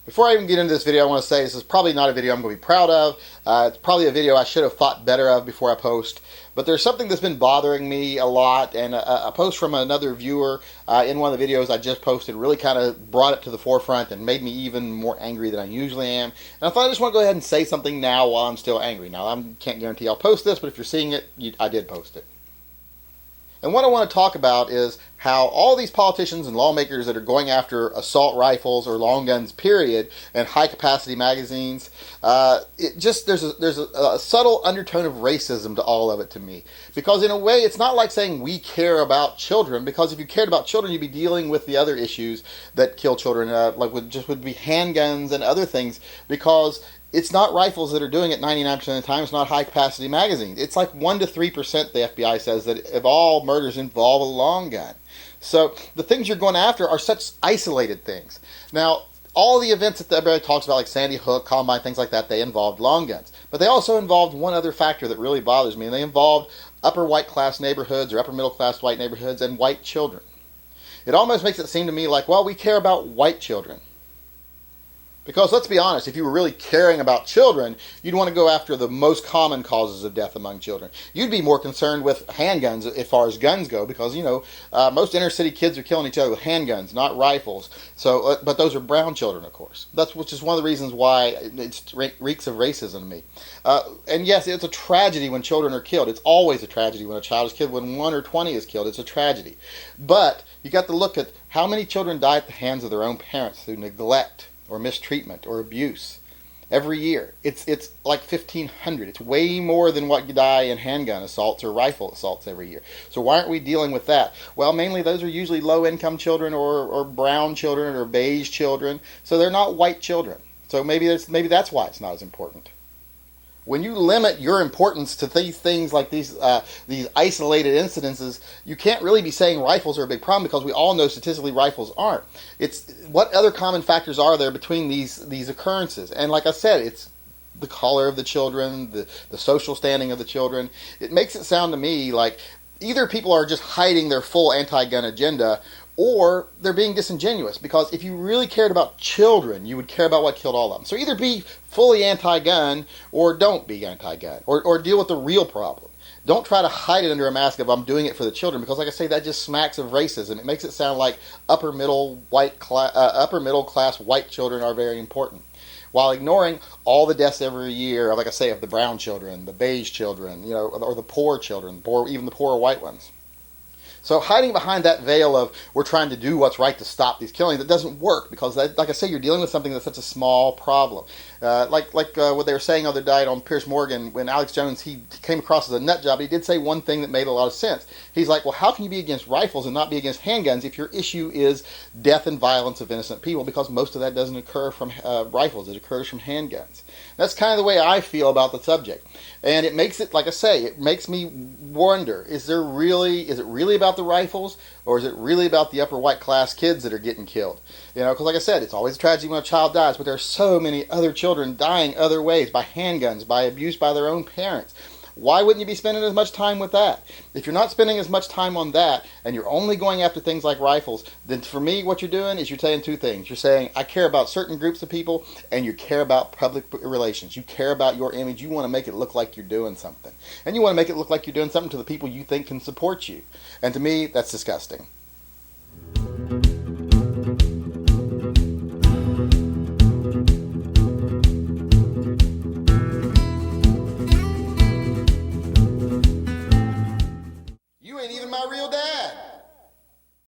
Before I even get into this video, I want to say this is probably not a video I'm going to be proud of. It's probably a video I should have thought better of before I post. But there's something that's been bothering me a lot, and a post from another viewer in one of the videos I just posted really kind of brought it to the forefront and made me even more angry than I usually am. And I thought I just want to go ahead and say something now while I'm still angry. Now, I can't guarantee I'll post this, but if you're seeing it, I did post it. And what I want to talk about is how all these politicians and lawmakers that are going after assault rifles or long guns, period, and high-capacity magazines, there's a subtle undertone of racism to all of it to me. Because in a way, it's not like saying we care about children, because if you cared about children, you'd be dealing with the other issues that kill children, would be handguns and other things, because it's not rifles that are doing it 99% of the time. It's not high-capacity magazines. It's like 1 to 3%, the FBI says, that of all murders involve a long gun. So the things you're going after are such isolated things. Now, all the events that everybody talks about, like Sandy Hook, Columbine, things like that, they involved long guns. But they also involved one other factor that really bothers me, and they involved upper white-class neighborhoods or upper middle-class white neighborhoods and white children. It almost makes it seem to me like, well, we care about white children. Because let's be honest, if you were really caring about children, you'd want to go after the most common causes of death among children. You'd be more concerned with handguns as far as guns go, because, most inner city kids are killing each other with handguns, not rifles. So, but those are brown children, of course. Which is one of the reasons why it reeks of racism to me. And yes, it's a tragedy when children are killed. It's always a tragedy when a child is killed. When 1 or 20 is killed, it's a tragedy. But you got to look at how many children die at the hands of their own parents through neglect or mistreatment or abuse every year. It's like 1,500. It's way more than what die in handgun assaults or rifle assaults every year. So why aren't we dealing with that? Well, mainly those are usually low-income children or brown children or beige children. So they're not white children. So maybe that's why it's not as important. When you limit your importance to these things like these isolated incidences, you can't really be saying rifles are a big problem, because we all know statistically rifles aren't. It's what other common factors are there between these occurrences? And like I said, it's the color of the children, the social standing of the children. It makes it sound to me like either people are just hiding their full anti-gun agenda, or they're being disingenuous, because if you really cared about children, you would care about what killed all of them. So either be fully anti-gun or don't be anti-gun, or deal with the real problem. Don't try to hide it under a mask of I'm doing it for the children, because like I say, that just smacks of racism. It makes it sound like upper middle class white children are very important, while ignoring all the deaths every year, like I say, of the brown children, the beige children, or the poor children, even the poorer white ones. So hiding behind that veil of we're trying to do what's right to stop these killings, it doesn't work, because, like I say, you're dealing with something that's such a small problem. Like what they were saying the other night on Piers Morgan, when Alex Jones, he came across as a nut job, he did say one thing that made a lot of sense. He's like, well, how can you be against rifles and not be against handguns if your issue is death and violence of innocent people? Because most of that doesn't occur from rifles, it occurs from handguns. That's kind of the way I feel about the subject. And it makes it, like I say, it makes me wonder, is it really about the rifles, or is it really about the upper white class kids that are getting killed? Because like I said, it's always a tragedy when a child dies, but there are so many other children dying other ways, by handguns, by abuse by their own parents. Why wouldn't you be spending as much time with that? If you're not spending as much time on that, and you're only going after things like rifles, then for me, what you're doing is you're saying two things. You're saying, I care about certain groups of people, and you care about public relations. You care about your image. You want to make it look like you're doing something. And you want to make it look like you're doing something to the people you think can support you. And to me, that's disgusting.